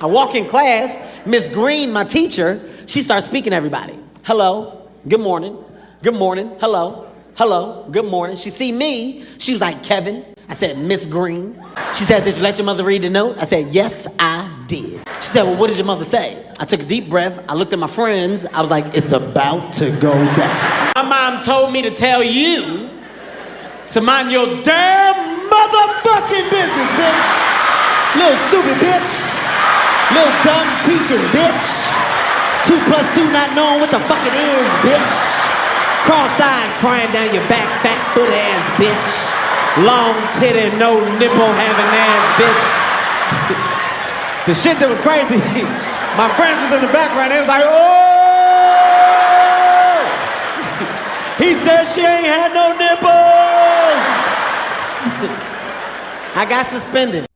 I walk in class, Miss Green, my teacher, she starts speaking to everybody. Hello, good morning, hello, good morning. She see me, she was like, Kevin. I said, Miss Green. She said, did you let your mother read the note? I said, yes, I did. She said, well, what did your mother say? I took a deep breath. I looked at my friends. I was like, it's about to go down. My mom told me to tell you to mind your damn motherfucking business, bitch. Little stupid bitch. Little dumb teaching, bitch. 2 + 2 not knowing what the fuck it is, bitch. Cross-eyed crying down your back, fat foot ass bitch. Long titty, no nipple having ass bitch. The shit that was crazy, my friends was in the background, they was like, oh! He said she ain't had no nipples! I got suspended.